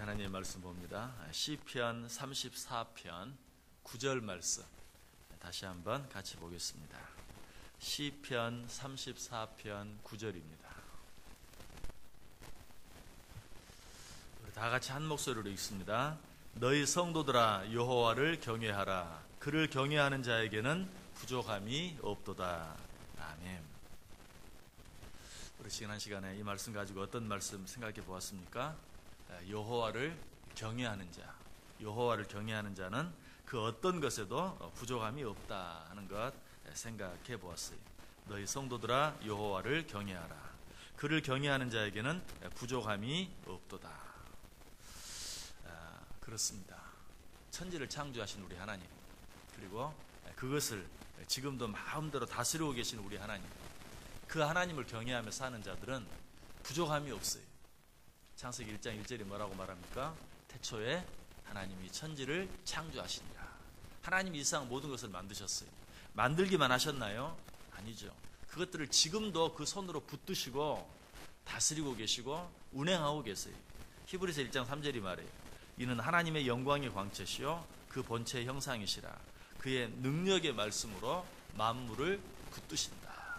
하나님의 말씀 봅니다. 시편 34편 9절 말씀 다시 한번 같이 보겠습니다. 시편 34편 9절입니다. 우리 다 같이 한 목소리로 읽습니다. 너희 성도들아 여호와를 경외하라. 그를 경외하는 자에게는 부족함이 없도다. 아멘. 우리 지난 시간에 이 말씀 가지고 어떤 말씀 생각해 보았습니까? 여호와를 경외하는 자, 여호와를 경외하는 자는 그 어떤 것에도 부족함이 없다 하는 것 생각해 보았어요. 너희 성도들아 여호와를 경외하라. 그를 경외하는 자에게는 부족함이 없도다. 그렇습니다. 천지를 창조하신 우리 하나님, 그리고 그것을 지금도 마음대로 다스리고 계신 우리 하나님, 그 하나님을 경외하며 사는 자들은 부족함이 없어요. 창세기 1장 1절이 뭐라고 말합니까? 태초에 하나님이 천지를 창조하시니라. 하나님이 이 세상 모든 것을 만드셨어요. 만들기만 하셨나요? 아니죠. 그것들을 지금도 그 손으로 붙드시고 다스리고 계시고 운행하고 계세요. 히브리서 1장 3절이 말해요. 이는 하나님의 영광의 광채시요 그 본체의 형상이시라. 그의 능력의 말씀으로 만물을 붙드신다.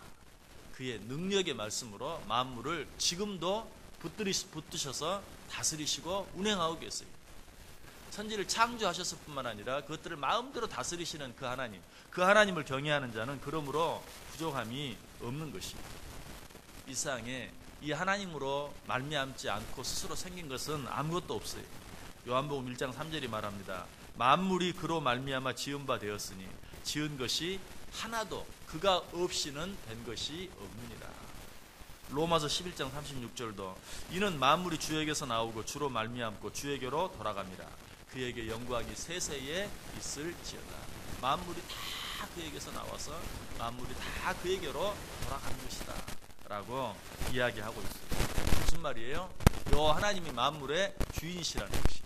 그의 능력의 말씀으로 만물을 지금도 붙드셔서 다스리시고 운행하고 계세요. 천지를 창조하셨을 뿐만 아니라 그것들을 마음대로 다스리시는 그 하나님, 그 하나님을 경외하는 자는 그러므로 부족함이 없는 것입니다. 이 세상에 이 하나님으로 말미암지 않고 스스로 생긴 것은 아무것도 없어요. 요한복음 1장 3절이 말합니다. 만물이 그로 말미암아 지은 바 되었으니 지은 것이 하나도 그가 없이는 된 것이 없느니라. 로마서 11장 36절도 이는 만물이 주에게서 나오고 주로 말미암고 주에게로 돌아갑니다. 그에게 영광이 세세에 있을지어다. 만물이 다 그에게서 나와서 만물이 다 그에게로 돌아가는 것이다 라고 이야기하고 있어요. 무슨 말이에요? 여호와 하나님이 만물의 주인이시라는 것이,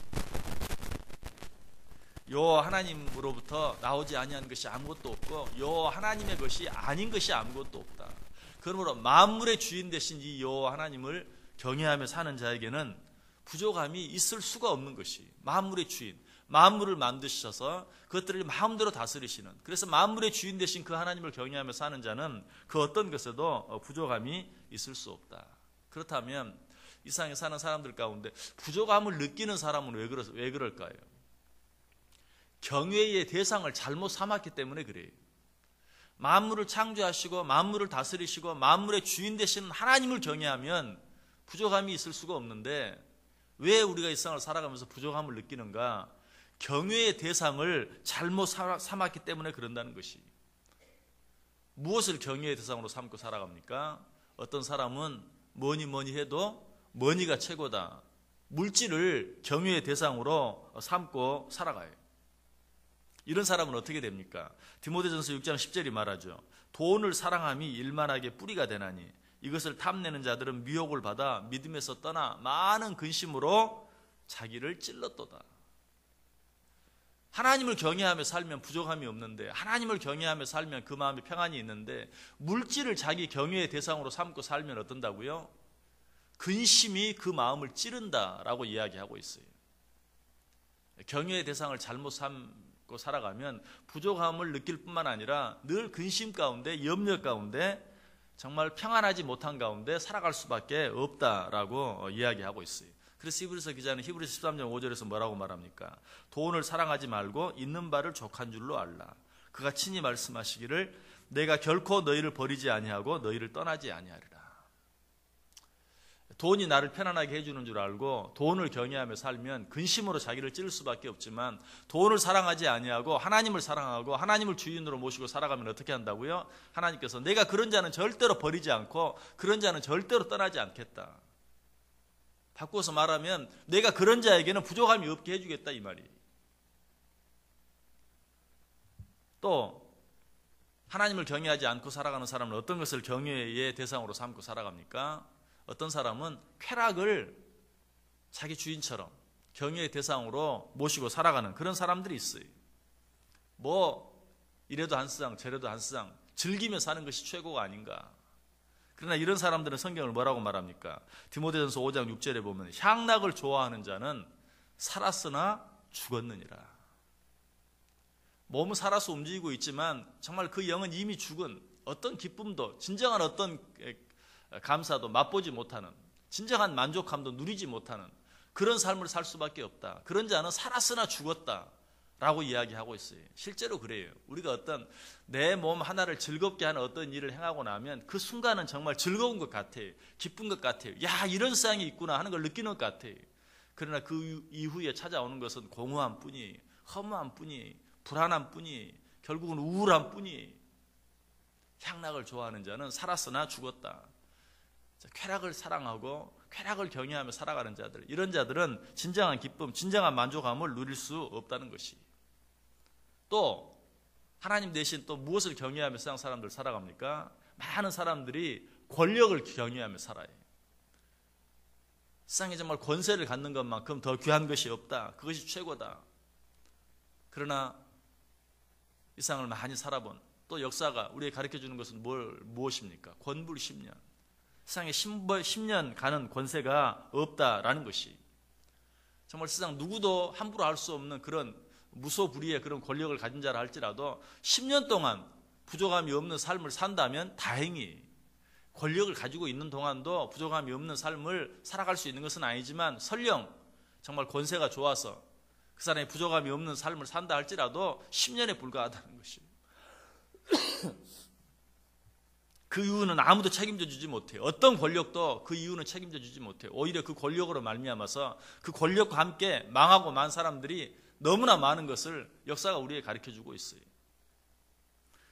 여호와 하나님으로부터 나오지 아니한 것이 아무것도 없고 여호와 하나님의 것이 아닌 것이 아무것도 없다. 그러므로 만물의 주인 되신 이 여호와 하나님을 경외하며 사는 자에게는 부족함이 있을 수가 없는 것이, 만물의 주인, 만물을 만드셔서 그것들을 마음대로 다스리시는, 그래서 만물의 주인 되신 그 하나님을 경외하며 사는 자는 그 어떤 것에도 부족함이 있을 수 없다. 그렇다면 이 세상에 사는 사람들 가운데 부족함을 느끼는 사람은 왜 그럴까요? 경외의 대상을 잘못 삼았기 때문에 그래요. 만물을 창조하시고 만물을 다스리시고 만물의 주인 되시는 하나님을 경외하면 부족함이 있을 수가 없는데 왜 우리가 이 세상을 살아가면서 부족함을 느끼는가? 경외의 대상을 잘못 삼았기 때문에 그런다는 것이. 무엇을 경외의 대상으로 삼고 살아갑니까? 어떤 사람은 뭐니 해도 머니가 최고다. 물질을 경외의 대상으로 삼고 살아가요. 이런 사람은 어떻게 됩니까? 디모데전서 6장 10절이 말하죠. 돈을 사랑함이 일만하게 뿌리가 되나니 이것을 탐내는 자들은 미혹을 받아 믿음에서 떠나 많은 근심으로 자기를 찔렀도다. 하나님을 경외하며 살면 부족함이 없는데, 하나님을 경외하며 살면 그 마음에 평안이 있는데, 물질을 자기 경외의 대상으로 삼고 살면 어떤다고요? 근심이 그 마음을 찌른다라고 이야기하고 있어요. 경외의 대상을 잘못 삼고 살아가면 부족함을 느낄 뿐만 아니라 늘 근심 가운데, 염려 가운데, 정말 평안하지 못한 가운데 살아갈 수밖에 없다라고 이야기하고 있어요. 그래서 히브리서 기자는 히브리서 13장 5절에서 뭐라고 말합니까? 돈을 사랑하지 말고 있는 바를 족한 줄로 알라. 그가 친히 말씀하시기를 내가 결코 너희를 버리지 아니하고 너희를 떠나지 아니하리라. 돈이 나를 편안하게 해주는 줄 알고 돈을 경외하며 살면 근심으로 자기를 찌를 수밖에 없지만, 돈을 사랑하지 아니하고 하나님을 사랑하고 하나님을 주인으로 모시고 살아가면 어떻게 한다고요? 하나님께서 내가 그런 자는 절대로 버리지 않고 그런 자는 절대로 떠나지 않겠다. 바꾸어서 말하면 내가 그런 자에게는 부족함이 없게 해주겠다 이 말이에요. 또 하나님을 경외하지 않고 살아가는 사람은 어떤 것을 경외의 대상으로 삼고 살아갑니까? 어떤 사람은 쾌락을 자기 주인처럼 경외의 대상으로 모시고 살아가는 그런 사람들이 있어요. 뭐 이래도 한 쌍 저래도 한 쌍 즐기며 사는 것이 최고가 아닌가. 그러나 이런 사람들은 성경을 뭐라고 말합니까? 디모데전서 5장 6절에 보면 향락을 좋아하는 자는 살았으나 죽었느니라. 몸은 살아서 움직이고 있지만 정말 그 영은 이미 죽은, 어떤 기쁨도, 진정한 어떤 감사도 맛보지 못하는, 진정한 만족감도 누리지 못하는 그런 삶을 살 수밖에 없다. 그런 자는 살았으나 죽었다 라고 이야기하고 있어요. 실제로 그래요. 우리가 어떤 내 몸 하나를 즐겁게 하는 어떤 일을 행하고 나면 그 순간은 정말 즐거운 것 같아요. 기쁜 것 같아요. 야, 이런 세상이 있구나 하는 걸 느끼는 것 같아요. 그러나 그 이후에 찾아오는 것은 공허함 뿐이, 허무함 뿐이, 불안함 뿐이, 결국은 우울함 뿐이. 향락을 좋아하는 자는 살았으나 죽었다. 쾌락을 사랑하고 쾌락을 경외하며 살아가는 자들, 이런 자들은 진정한 기쁨, 진정한 만족감을 누릴 수 없다는 것이. 또 하나님 대신 또 무엇을 경외하며 세상 사람들 살아갑니까? 많은 사람들이 권력을 경외하며 살아요. 세상에 정말 권세를 갖는 것만큼 더 귀한 것이 없다. 그것이 최고다. 그러나 이 세상을 많이 살아본 또 역사가 우리에게 가르쳐주는 것은 무엇입니까? 권불 10년. 세상에 10년 가는 권세가 없다라는 것이. 정말 세상 누구도 함부로 할 수 없는 그런 무소불위의 그런 권력을 가진 자라 할지라도 10년 동안 부족함이 없는 삶을 산다면 다행히, 권력을 가지고 있는 동안도 부족함이 없는 삶을 살아갈 수 있는 것은 아니지만 설령 정말 권세가 좋아서 그 사람이 부족함이 없는 삶을 산다 할지라도 10년에 불과하다는 것이에요. 그 이유는 아무도 책임져 주지 못해요. 어떤 권력도 그 이유는 책임져 주지 못해요. 오히려 그 권력으로 말미암아서 그 권력과 함께 망하고 만 사람들이 너무나 많은 것을 역사가 우리에게 가르쳐주고 있어요.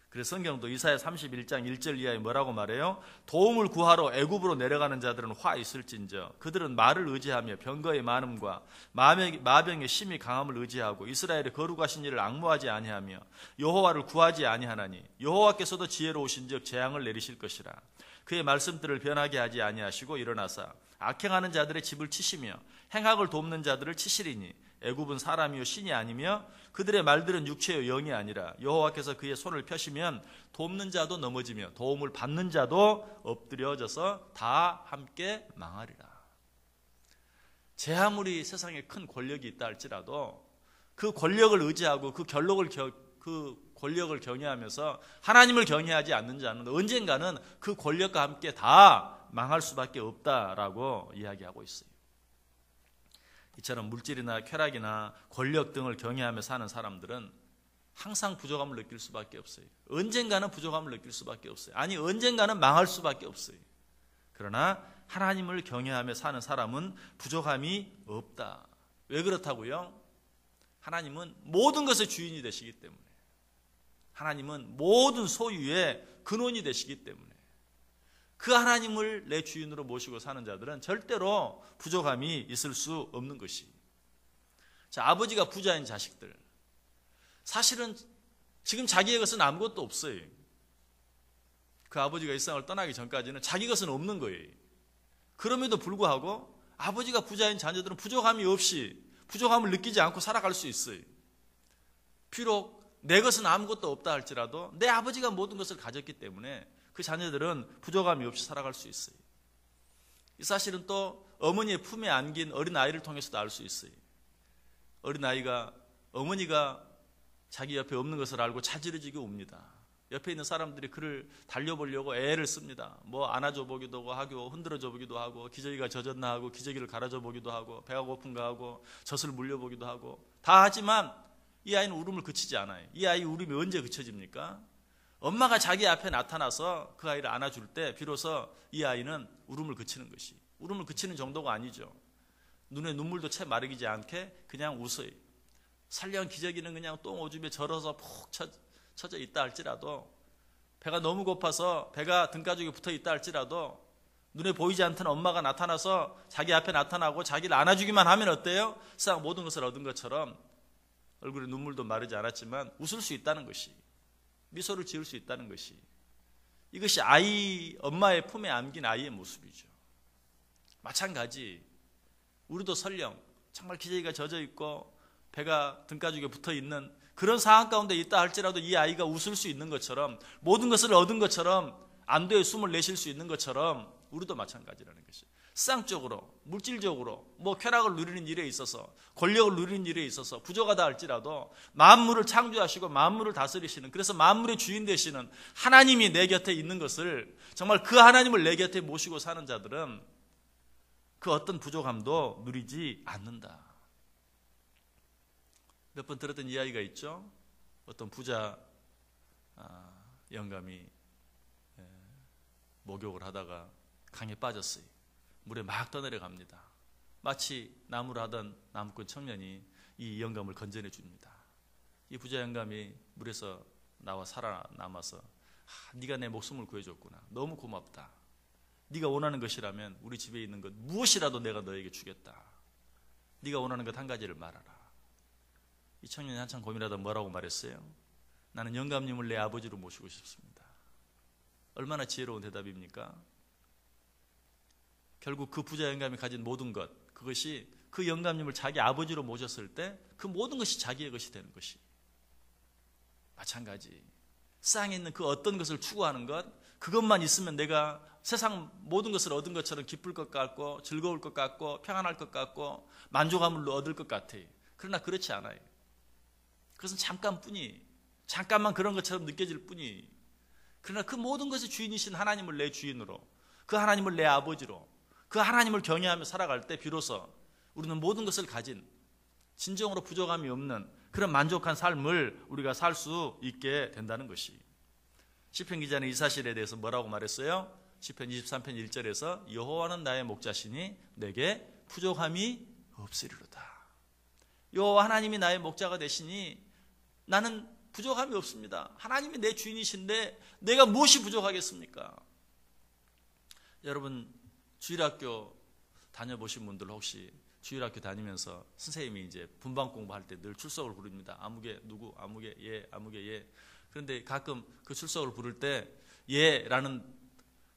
그래서 성경도 이사야 31장 1절 이하에 뭐라고 말해요? 도움을 구하러 애굽으로 내려가는 자들은 화 있을진저 그들은 말을 의지하며 병거의 많음과 마병의 심히 강함을 의지하고 이스라엘의 거룩하신 이를 앙모하지 아니하며 여호와를 구하지 아니하나니 여호와께서도 지혜로우신즉 재앙을 내리실 것이라. 그의 말씀들을 변하게 하지 아니하시고 일어나사 악행하는 자들의 집을 치시며 행악을 돕는 자들을 치시리니 애굽은 사람이요 신이 아니며 그들의 말들은 육체요 영이 아니라 여호와께서 그의 손을 펴시면 돕는 자도 넘어지며 도움을 받는 자도 엎드려져서 다 함께 망하리라. 제 아무리 세상에 큰 권력이 있다 할지라도 그 권력을 의지하고 그 권력을 경외하면서 하나님을 경외하지 않는 자는 언젠가는 그 권력과 함께 다 망할 수밖에 없다라고 이야기하고 있어요. 이처럼 물질이나 쾌락이나 권력 등을 경외하며 사는 사람들은 항상 부족함을 느낄 수밖에 없어요. 언젠가는 부족함을 느낄 수밖에 없어요. 아니, 언젠가는 망할 수밖에 없어요. 그러나 하나님을 경외하며 사는 사람은 부족함이 없다. 왜 그렇다고요? 하나님은 모든 것의 주인이 되시기 때문에, 하나님은 모든 소유의 근원이 되시기 때문에, 그 하나님을 내 주인으로 모시고 사는 자들은 절대로 부족함이 있을 수 없는 것이. 자, 아버지가 부자인 자식들, 사실은 지금 자기의 것은 아무것도 없어요. 그 아버지가 이 세상을 떠나기 전까지는 자기 것은 없는 거예요. 그럼에도 불구하고 아버지가 부자인 자녀들은 부족함이 없이, 부족함을 느끼지 않고 살아갈 수 있어요. 비록 내 것은 아무것도 없다 할지라도 내 아버지가 모든 것을 가졌기 때문에 그 자녀들은 부족함이 없이 살아갈 수 있어요. 이 사실은 또 어머니의 품에 안긴 어린아이를 통해서도 알 수 있어요. 어린아이가 어머니가 자기 옆에 없는 것을 알고 자지러지게 웁니다. 옆에 있는 사람들이 그를 달려보려고 애를 씁니다. 뭐 안아줘 보기도 하고 흔들어줘 보기도 하고 기저귀가 젖었나 하고 기저귀를 갈아줘 보기도 하고 배가 고픈가 하고 젖을 물려보기도 하고 다 하지만 이 아이는 울음을 그치지 않아요. 이 아이 울음이 언제 그쳐집니까? 엄마가 자기 앞에 나타나서 그 아이를 안아줄 때 비로소 이 아이는 울음을 그치는 것이. 울음을 그치는 정도가 아니죠. 눈에 눈물도 채 마르지 않게 그냥 웃어요. 살려한 기저귀는 그냥 똥 오줌에 절어서 푹 쳐져 있다 할지라도, 배가 너무 고파서 배가 등가죽에 붙어 있다 할지라도 눈에 보이지 않던 엄마가 나타나서 자기 앞에 나타나고 자기를 안아주기만 하면 어때요? 세상 모든 것을 얻은 것처럼 얼굴에 눈물도 마르지 않았지만 웃을 수 있다는 것이, 미소를 지을 수 있다는 것이, 이것이 엄마의 품에 안긴 아이의 모습이죠. 마찬가지 우리도 설령 정말 기저귀가 젖어 있고 배가 등가죽에 붙어 있는 그런 상황 가운데 있다 할지라도 이 아이가 웃을 수 있는 것처럼, 모든 것을 얻은 것처럼 안도의 숨을 내쉴 수 있는 것처럼 우리도 마찬가지라는 것이죠. 세상적으로, 물질적으로, 쾌락을 누리는 일에 있어서, 권력을 누리는 일에 있어서 부족하다 할지라도 만물을 창조하시고 만물을 다스리시는, 그래서 만물의 주인 되시는 하나님이 내 곁에 있는 것을, 정말 그 하나님을 내 곁에 모시고 사는 자들은 그 어떤 부족함도 누리지 않는다. 몇 번 들었던 이야기가 있죠. 어떤 부자 영감이 목욕을 하다가 강에 빠졌어요. 물에 막 떠내려갑니다. 마치 나무를 하던 나무꾼 청년이 이 영감을 건져내 줍니다. 이 부자 영감이 물에서 나와 살아남아서 네가 내 목숨을 구해줬구나. 너무 고맙다. 네가 원하는 것이라면 우리 집에 있는 것 무엇이라도 내가 너에게 주겠다. 네가 원하는 것 한 가지를 말하라. 이 청년이 한참 고민하다 뭐라고 말했어요? 나는 영감님을 내 아버지로 모시고 싶습니다. 얼마나 지혜로운 대답입니까? 결국 그 부자 영감이 가진 모든 것, 그것이 그 영감님을 자기 아버지로 모셨을 때 그 모든 것이 자기의 것이 되는 것이. 마찬가지 세상에 있는 그 어떤 것을 추구하는 것, 그것만 있으면 내가 세상 모든 것을 얻은 것처럼 기쁠 것 같고 즐거울 것 같고 평안할 것 같고 만족감을 얻을 것 같아요. 그러나 그렇지 않아요. 그것은 잠깐만 그런 것처럼 느껴질 뿐이. 그러나 그 모든 것의 주인이신 하나님을 내 주인으로, 그 하나님을 내 아버지로, 그 하나님을 경외하며 살아갈 때 비로소 우리는 모든 것을 가진, 진정으로 부족함이 없는 그런 만족한 삶을 우리가 살 수 있게 된다는 것이. 시편 기자는 이 사실에 대해서 뭐라고 말했어요? 시편 23편 1절에서 여호와는 나의 목자시니 내게 부족함이 없으리로다. 여호와 하나님이 나의 목자가 되시니 나는 부족함이 없습니다. 하나님이 내 주인이신데 내가 무엇이 부족하겠습니까? 여러분 주일학교 다녀보신 분들 혹시 주일학교 다니면서 선생님이 이제 분반 공부할 때 늘 출석을 부릅니다. 아무개 누구, 아무개 예, 아무개 예. 그런데 가끔 그 출석을 부를 때 예라는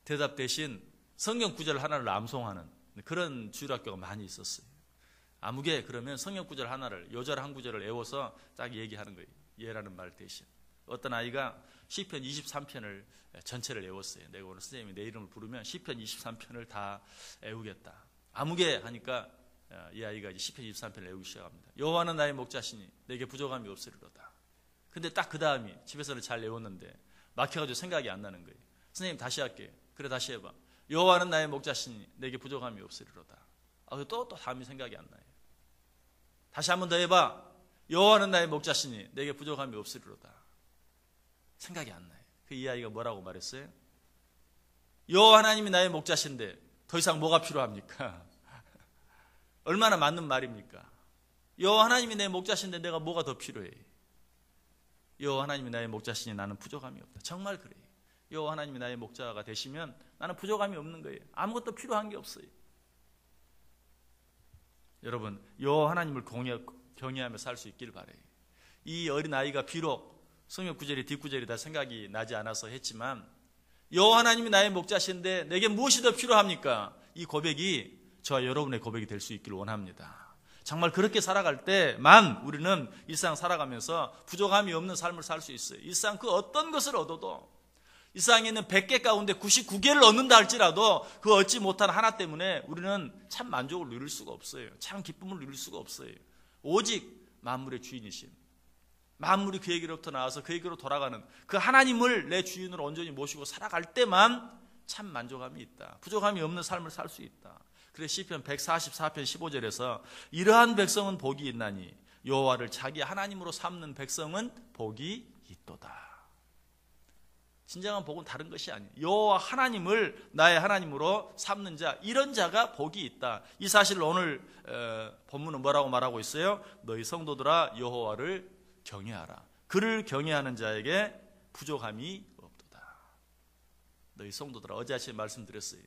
대답 대신 성경 구절 하나를 암송하는 그런 주일학교가 많이 있었어요. 아무개 그러면 성경 구절 하나를, 요절 한 구절을 외워서 딱 얘기하는 거예요. 예라는 말 대신. 어떤 아이가 시편 23편을 전체를 외웠어요. 내가 오늘 선생님이 내 이름을 부르면 시편 23편을 다 외우겠다. 아무개 하니까 이 아이가 이제 시편 23편을 외우기 시작합니다. 여호와는 나의 목자시니 내게 부족함이 없으리로다. 근데 딱 그 다음이 집에서는 잘 외웠는데 막혀가지고 생각이 안 나는 거예요. 선생님 다시 할게. 그래 다시 해봐. 여호와는 나의 목자시니 내게 부족함이 없으리로다. 또 다음이 생각이 안 나요. 다시 한 번 더 해봐. 여호와는 나의 목자시니 내게 부족함이 없으리로다. 생각이 안 나요. 이 아이가 뭐라고 말했어요? 여호와 하나님이 나의 목자신데 더 이상 뭐가 필요합니까? 얼마나 맞는 말입니까? 여호와 하나님이 내 목자신데 내가 뭐가 더 필요해? 여호와 하나님이 나의 목자시니 나는 부족함이 없다. 정말 그래요. 여호와 하나님이 나의 목자가 되시면 나는 부족함이 없는 거예요. 아무것도 필요한 게 없어요. 여러분 여호와 하나님을 경외하며 살 수 있길 바래요. 이 어린 아이가 비록 성경 구절이 뒷구절이 다 생각이 나지 않아서 했지만 여호와 하나님이 나의 목자신데 내게 무엇이 더 필요합니까? 이 고백이 저와 여러분의 고백이 될 수 있기를 원합니다. 정말 그렇게 살아갈 때만 우리는 일상 살아가면서 부족함이 없는 삶을 살 수 있어요. 일상 그 어떤 것을 얻어도, 일상에 있는 100개 가운데 99개를 얻는다 할지라도 그 얻지 못한 하나 때문에 우리는 참 만족을 누릴 수가 없어요. 참 기쁨을 누릴 수가 없어요. 오직 만물의 주인이신, 만물이 그에게로부터 나와서 그에게로 돌아가는 그 하나님을 내 주인으로 온전히 모시고 살아갈 때만 참 만족함이 있다. 부족함이 없는 삶을 살 수 있다. 그래서 시편 144편 15절에서 이러한 백성은 복이 있나니 여호와를 자기 하나님으로 삼는 백성은 복이 있도다. 진정한 복은 다른 것이 아니에요. 여호와 하나님을 나의 하나님으로 삼는 자, 이런 자가 복이 있다. 이 사실을 오늘 본문은 뭐라고 말하고 있어요? 너희 성도들아 여호와를 경외하라. 그를 경외하는 자에게 부족함이 없도다. 너희 성도들아, 어제 아침에 말씀드렸어요.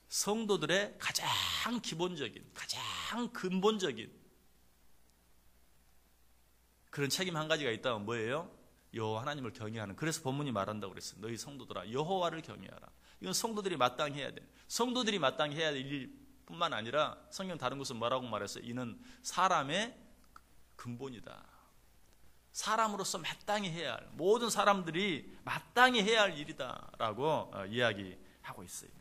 성도들의 가장 기본적인, 가장 근본적인 그런 책임 한 가지가 있다면 뭐예요? 여호와 하나님을 경외하는. 그래서 본문이 말한다고 그랬어요. 너희 성도들아 여호와를 경외하라. 이건 성도들이 마땅히 해야 돼. 성도들이 마땅히 해야 될 일뿐만 아니라 성경 다른 곳은 뭐라고 말했어요? 이는 사람의 근본이다. 사람으로서 마땅히 해야 할, 모든 사람들이 마땅히 해야 할 일이다라고 이야기하고 있어요.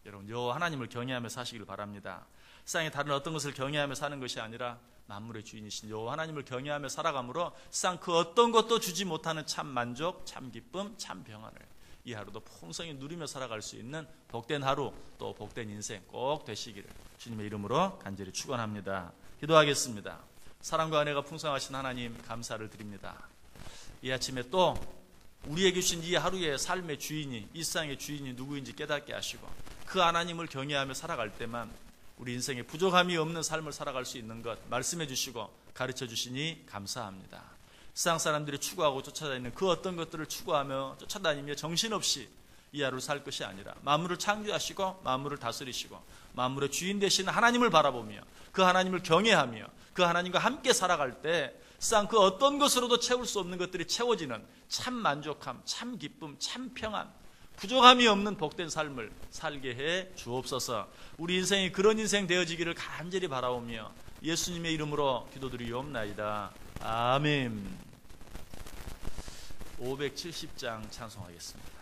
여러분 여호와 하나님을 경외하며 사시길 바랍니다. 세상의 다른 어떤 것을 경외하며 사는 것이 아니라 만물의 주인이신 여호와 하나님을 경외하며 살아감으로 세상 그 어떤 것도 주지 못하는 참 만족, 참 기쁨, 참 평안을 이 하루도 풍성히 누리며 살아갈 수 있는 복된 하루, 또 복된 인생 꼭 되시기를 주님의 이름으로 간절히 축원합니다. 기도하겠습니다. 사랑과 은혜가 풍성하신 하나님 감사를 드립니다. 이 아침에 또 우리에게 주신 이 하루의 삶의 주인이, 이 세상의 주인이 누구인지 깨닫게 하시고 그 하나님을 경외하며 살아갈 때만 우리 인생에 부족함이 없는 삶을 살아갈 수 있는 것 말씀해 주시고 가르쳐 주시니 감사합니다. 세상 사람들이 추구하고 쫓아다니는 그 어떤 것들을 추구하며 쫓아다니며 정신없이 이 하루를 살 것이 아니라 만물을 창조하시고 만물을 다스리시고 만물의 주인 되시는 하나님을 바라보며 그 하나님을 경외하며 그 하나님과 함께 살아갈 때 세상 그 어떤 것으로도 채울 수 없는 것들이 채워지는 참 만족함, 참 기쁨, 참 평안, 부족함이 없는 복된 삶을 살게 해 주옵소서. 우리 인생이 그런 인생 되어지기를 간절히 바라오며 예수님의 이름으로 기도드리옵나이다. 아멘. 570장 찬송하겠습니다.